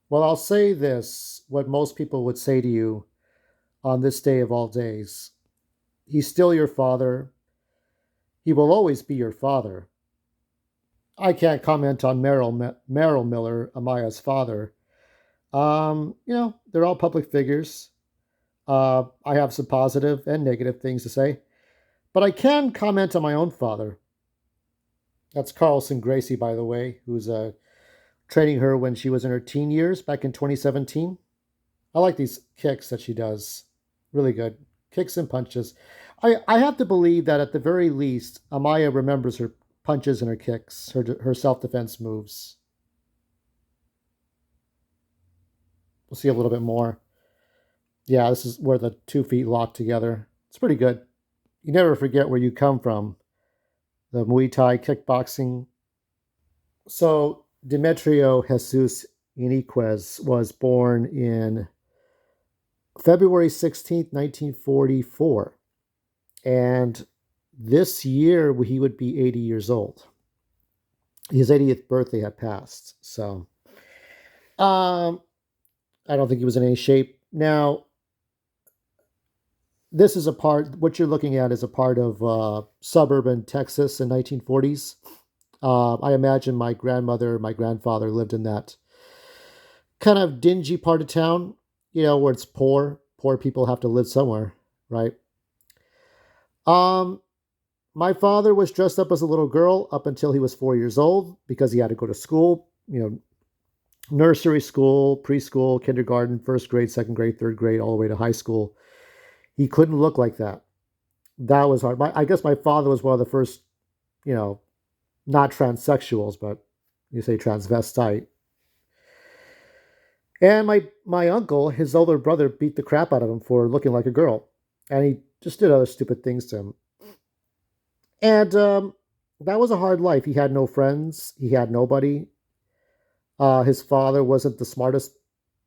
Well, I'll say this, what most people would say to you on this day of all days. He's still your father. He will always be your father. I can't comment on Merrill Miller, Amiah's father. They're all public figures. I have some positive and negative things to say, but I can comment on my own father. That's Carlson Gracie, by the way, who's training her when she was in her teen years back in 2017. I like these kicks that she does. Really good. Kicks and punches. I have to believe that at the very least, Amaya remembers her punches and her kicks, her self defense moves. We'll see a little bit more. Yeah, this is where the 2 feet lock together. It's pretty good. You never forget where you come from. The Muay Thai kickboxing. So Demetrio Jesus Iniquez was born in February 16th, 1944. And this year he would be 80 years old. His 80th birthday had passed. So um, I don't think he was in any shape. Now, this is a part, what you're looking at is a part of suburban Texas in 1940s. I imagine my grandmother, my grandfather lived in that kind of dingy part of town, where it's poor. Poor people have to live somewhere, right? Um, my father was dressed up as a little girl up until he was 4 years old because he had to go to school, nursery school, preschool, kindergarten, first grade, second grade, third grade, all the way to high school. He couldn't look like that. That was hard. I guess my father was one of the first, you know, not transsexuals, but you say transvestite. And my uncle, his older brother, beat the crap out of him for looking like a girl, and he just did other stupid things to him. And that was a hard life. He had no friends. He had nobody. His father wasn't the smartest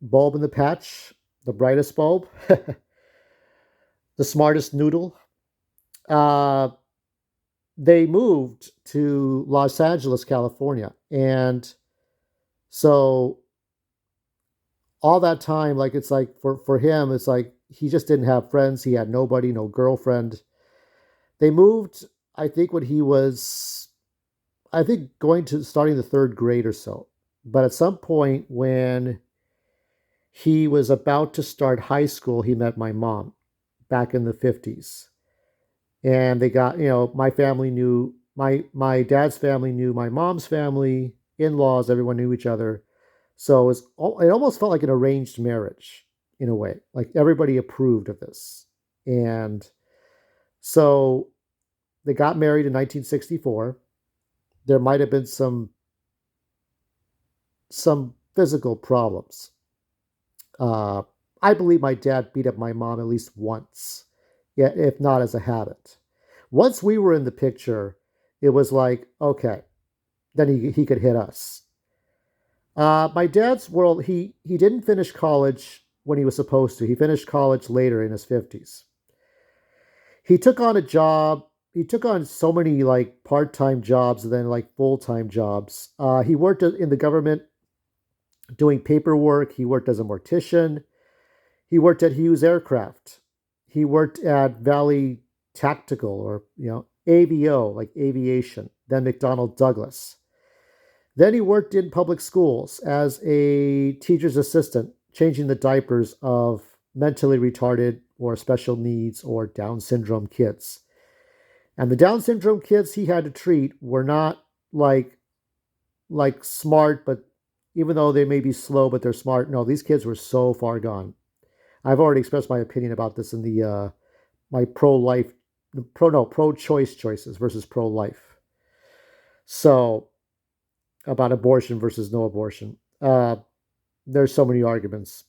bulb in the patch, the brightest bulb, the smartest noodle. Uh, they moved to Los Angeles, California, and so all that time, like it's like for him, it's like he just didn't have friends. He had nobody, no girlfriend. They moved, I think, when he was, I think, going to starting the third grade or so. But at some point when he was about to start high school, he met my mom back in the 50s. And they got, my family knew, my dad's family knew my mom's family, in-laws, everyone knew each other. So it almost felt like an arranged marriage in a way. Like everybody approved of this. And so they got married in 1964. There might have been some physical problems. Uh, I believe my dad beat up my mom at least once, yeah, if not as a habit. Once we were in the picture, it was like, okay, then he could hit us. My dad's world, he didn't finish college when he was supposed to. He finished college later in his 50s. He took on a job. He took on so many like part-time jobs and then like full-time jobs. He worked in the government doing paperwork. He worked as a mortician. He worked at Hughes Aircraft. He worked at Valley Tactical or AVO, like aviation, then McDonnell Douglas. Then he worked in public schools as a teacher's assistant, changing the diapers of mentally retarded or special needs or Down syndrome kids. And the Down syndrome kids he had to treat were not like smart, but even though they may be slow, but they're smart. No, these kids were so far gone. I've already expressed my opinion about this in the my pro-life, pro-choice choices versus pro-life. So about abortion versus no abortion. There's so many arguments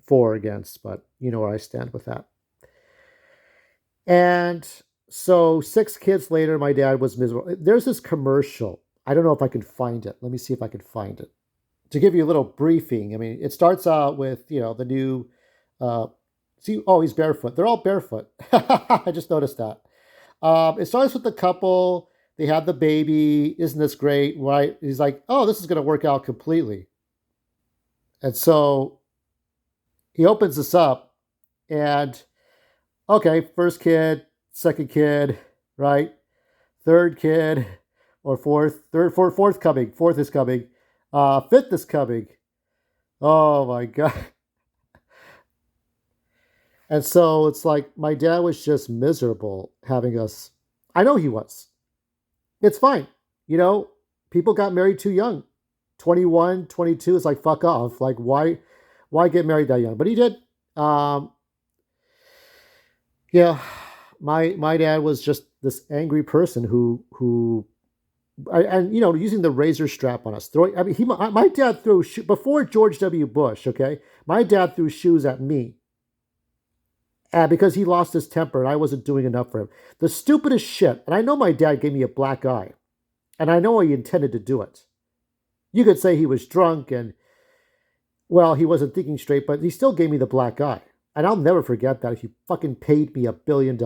for or against, but you know where I stand with that. And so 6 kids later, my dad was miserable. There's this commercial. I don't know if I can find it. Let me see if I can find it. To give you a little briefing, I mean, it starts out with, the new, uh, see, oh, he's barefoot. They're all barefoot. I just noticed that. It starts with the couple. They have the baby. Isn't this great? Right? He's like, oh, this is going to work out completely. And so he opens this up, and okay, first kid, second kid, right? Third kid, or fourth coming. Fourth is coming. Fifth is coming. Oh my God. And so it's like my dad was just miserable having us. I know he was. It's fine. You know, people got married too young. 21, 22 is like fuck off. Like why get married that young? But he did. Um yeah, my dad was just this angry person who and you know, using the razor strap on us. Throwing I mean he my dad threw before George W. Bush, okay? My dad threw shoes at me because he lost his temper and I wasn't doing enough for him. The stupidest shit. And I know my dad gave me a black eye, and I know he intended to do it. You could say he was drunk and, well, he wasn't thinking straight, but he still gave me the black eye. And I'll never forget that if he fucking paid me $1 billion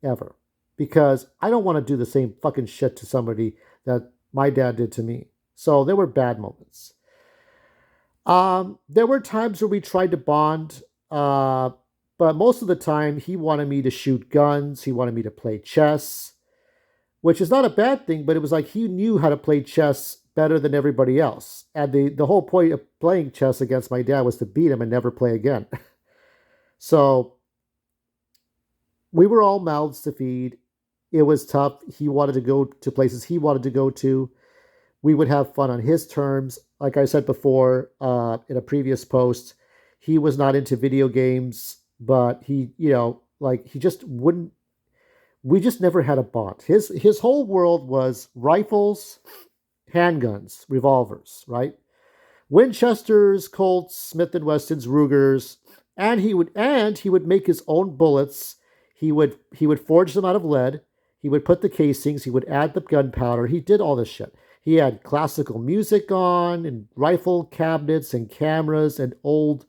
ever. Because I don't want to do the same fucking shit to somebody that my dad did to me. So there were bad moments. There were times where we tried to bond, but most of the time he wanted me to shoot guns. He wanted me to play chess, which is not a bad thing, but it was like he knew how to play chess better than everybody else. And the whole point of playing chess against my dad was to beat him and never play again. So we were all mouths to feed. It was tough. He wanted to go to places he wanted to go to. We would have fun on his terms. Like I said before in a previous post, he was not into video games, but he, you know, like he just wouldn't. We just never had a bond. His whole world was rifles, handguns, revolvers, right? Winchesters, Colts, Smith and Wessons, Rugers, and he would make his own bullets. He would forge them out of lead. He would put the casings. He would add the gunpowder. He did all this shit. He had classical music on and rifle cabinets and cameras and old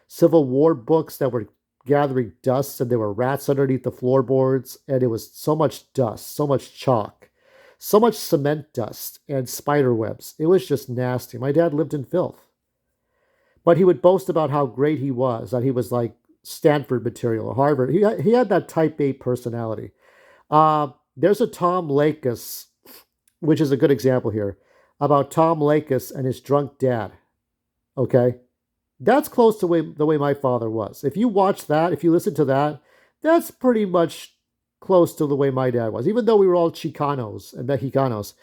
Civil War books that were gathering dust, and there were rats underneath the floorboards, and it was so much dust, so much chalk, so much cement dust and spider webs. It was just nasty. My dad lived in filth. But he would boast about how great he was, that he was like Stanford material or Harvard. He had that type A personality. There's a Tom Lakis, which is a good example here, about Tom Lakis and his drunk dad. Okay? That's close to the way my father was. If you watch that, if you listen to that, that's pretty much close to the way my dad was. Even though we were all Chicanos and Mexicanos,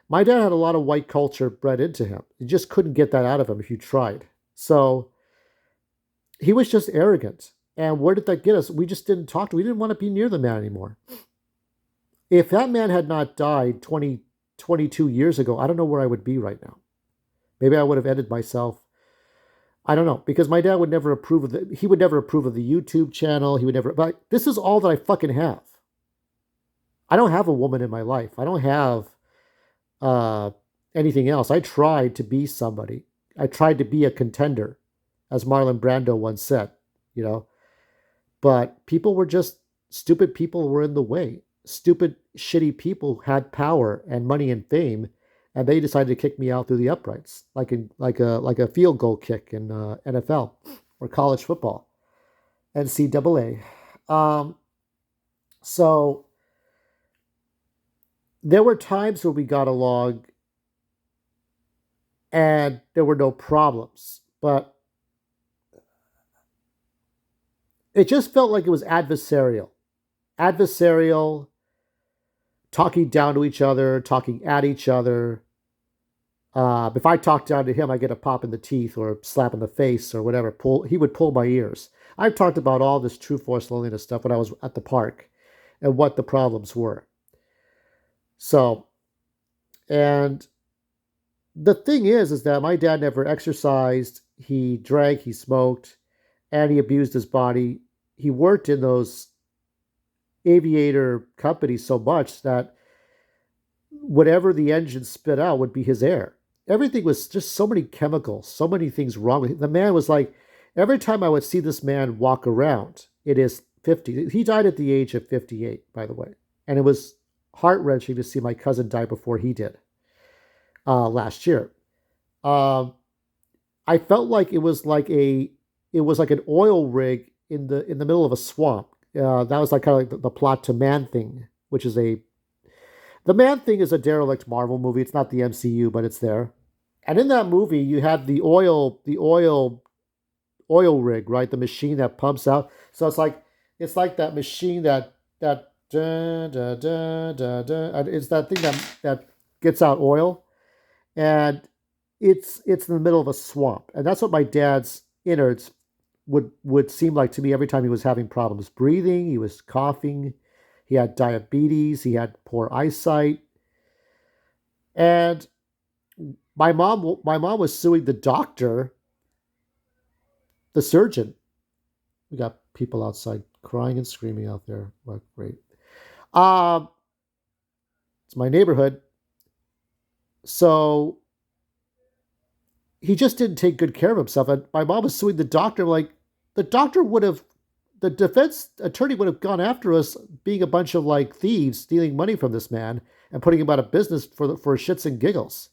my dad had a lot of white culture bred into him. You just couldn't get that out of him if you tried. So he was just arrogant. And where did that get us? We just didn't talk to him. We didn't want to be near the man anymore. If that man had not died 22 years ago, I don't know where I would be right now. Maybe I would have ended myself. I don't know, because my dad would never approve of he would never approve of the YouTube channel. He would never, but this is all that I fucking have. I don't have a woman in my life. I don't have uh, anything else. I tried to be somebody. I tried to be a contender, as Marlon Brando once said, you know, but people were just stupid people were in the way. Stupid, shitty people had power and money and fame, and they decided to kick me out through the uprights, like a field goal kick in NFL or college football, NCAA. Um, so there were times where we got along and there were no problems, but it just felt like it was adversarial, talking down to each other, talking at each other. If I talk down to him, I get a pop in the teeth or a slap in the face or whatever. He would pull my ears. I've talked about all this true force loneliness stuff when I was at the park and what the problems were. So, and the thing is that my dad never exercised. He drank, he smoked, and he abused his body. He worked in those aviator companies so much that whatever the engine spit out would be his air. Everything was just so many chemicals, so many things wrong with him. The man was like, every time I would see this man walk around, it is 50. He died at the age of 58, by the way. And it was heart wrenching to see my cousin die before he did last year. Um, I felt like it was like an oil rig in the middle of a swamp. That was like kind of like the plot to Man Thing, which is a the Man Thing is a derelict Marvel movie. It's not the MCU, but it's there. And in that movie, you had oil rig, right? The machine that pumps out. So it's like that machine that and it's that thing that gets out oil, and it's in the middle of a swamp, and that's what my dad's innards would seem like to me every time he was having problems breathing. He was coughing. He had diabetes. He had poor eyesight, and my mom was suing the doctor, the surgeon. We got people outside crying and screaming out there. What great. Um, it's my neighborhood. So he just didn't take good care of himself. And my mom was suing the doctor. Like, the doctor would have, the defense attorney would have gone after us being a bunch of like thieves stealing money from this man and putting him out of business for shits and giggles.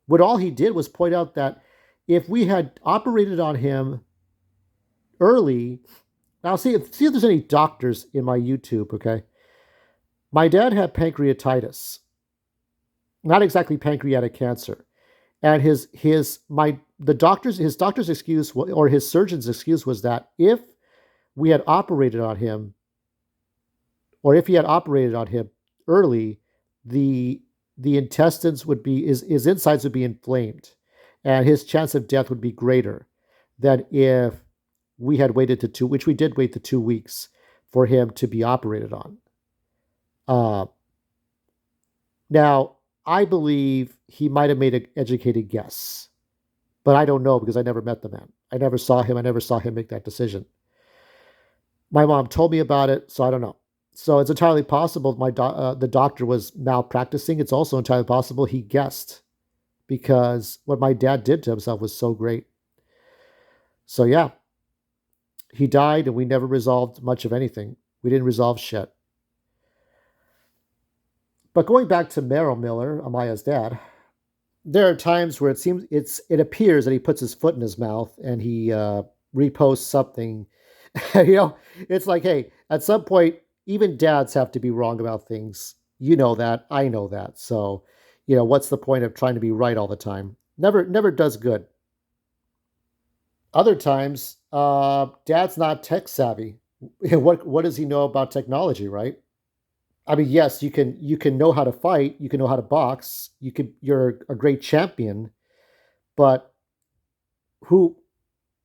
What all he did was point out that if we had operated on him early, now see if there's any doctors in my YouTube, okay? My dad had pancreatitis, not exactly pancreatic cancer, and his my the doctor's his doctor's excuse or his surgeon's excuse was that if we had operated on him, or if he had operated on him early, the the intestines would be his insides would be inflamed, and his chance of death would be greater than if we had waited to two, which we did wait the 2 weeks for him to be operated on. Uh, Now, I believe he might have made an educated guess, but I don't know because I never met the man. I never saw him. I never saw him make that decision. My mom told me about it, so I don't know. So it's entirely possible the doctor was malpracticing. It's also entirely possible he guessed because what my dad did to himself was so great. So yeah, he died and we never resolved much of anything. We didn't resolve shit. But going back to Merrill Miller, Amiah's dad, there are times where it appears that he puts his foot in his mouth and he reposts something. You know, it's like, hey, at some point, even dads have to be wrong about things. You know that. I know that. So, what's the point of trying to be right all the time? Never does good. Other times, dad's not tech savvy. What does he know about technology, right? I mean, yes, you can know how to fight, you can know how to box, you're a great champion, but who,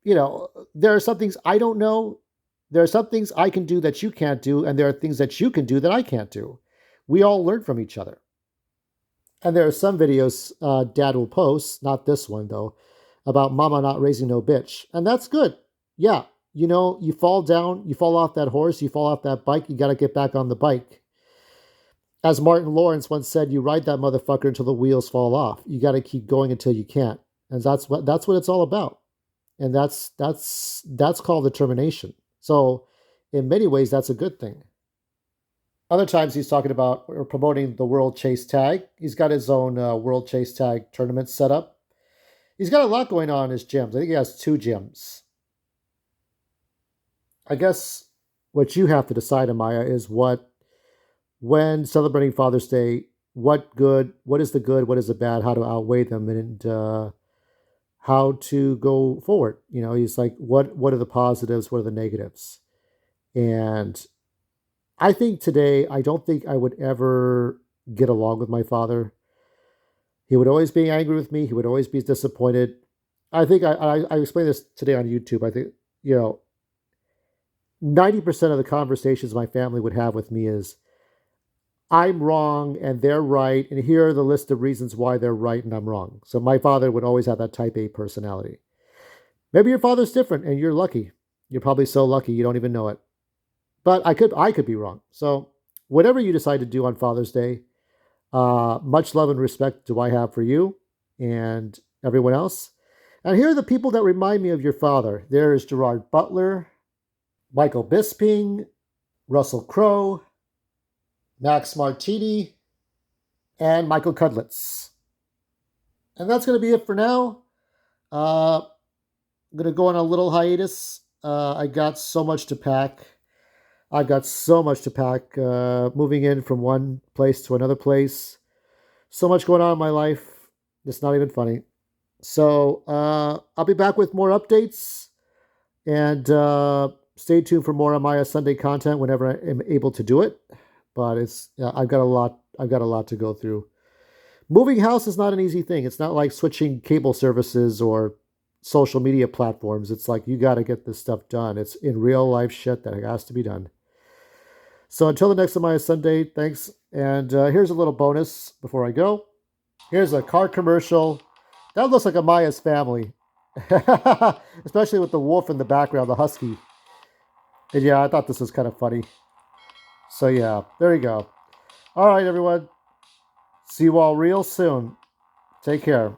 there are some things I don't know. There are some things I can do that you can't do, and there are things that you can do that I can't do. We all learn from each other. And there are some videos Dad will post, not this one though, about Mama not raising no bitch, and that's good. Yeah, you fall down, you fall off that horse, you fall off that bike, you got to get back on the bike. As Martin Lawrence once said, you ride that motherfucker until the wheels fall off. You got to keep going until you can't, and that's what it's all about. And that's called determination. So, in many ways, that's a good thing. Other times, he's talking about or promoting the World Chase Tag. He's got his own World Chase Tag tournament set up. He's got a lot going on in his gyms. I think he has 2 gyms. I guess what you have to decide, Amaya, is when celebrating Father's Day, what is the good, what is the bad, how to outweigh them, and how to go forward. He's like, what are the positives, what are the negatives? And I think today, I don't think I would ever get along with my father. He would always be angry with me. He would always be disappointed. I think I explained this today on YouTube. I think, 90% of the conversations my family would have with me is, I'm wrong and they're right, and here are the list of reasons why they're right and I'm wrong. So my father would always have that type A personality. Maybe your father's different and you're lucky. You're probably so lucky you don't even know it. But I could be wrong. So whatever you decide to do on Father's Day, much love and respect do I have for you and everyone else. And here are the people that remind me of your father. There's Gerard Butler, Michael Bisping, Russell Crowe, Max Martini, and Michael Cudlitz. And that's going to be it for now. I'm gonna go on a little hiatus. I got so much to pack. I've got so much to pack. Moving in from one place to another place. So much going on in my life. It's not even funny. So I'll be back with more updates, and stay tuned for more Amiah Sunday content whenever I am able to do it. But it's I've got a lot. I've got a lot to go through. Moving house is not an easy thing. It's not like switching cable services or social media platforms. It's like you got to get this stuff done. It's in real life shit that has to be done. So until the next Amiah Sunday, thanks. And here's a little bonus before I go. Here's a car commercial. That looks like Amaya's family. Especially with the wolf in the background, the husky. And yeah, I thought this was kind of funny. So yeah, there you go. All right, everyone. See you all real soon. Take care.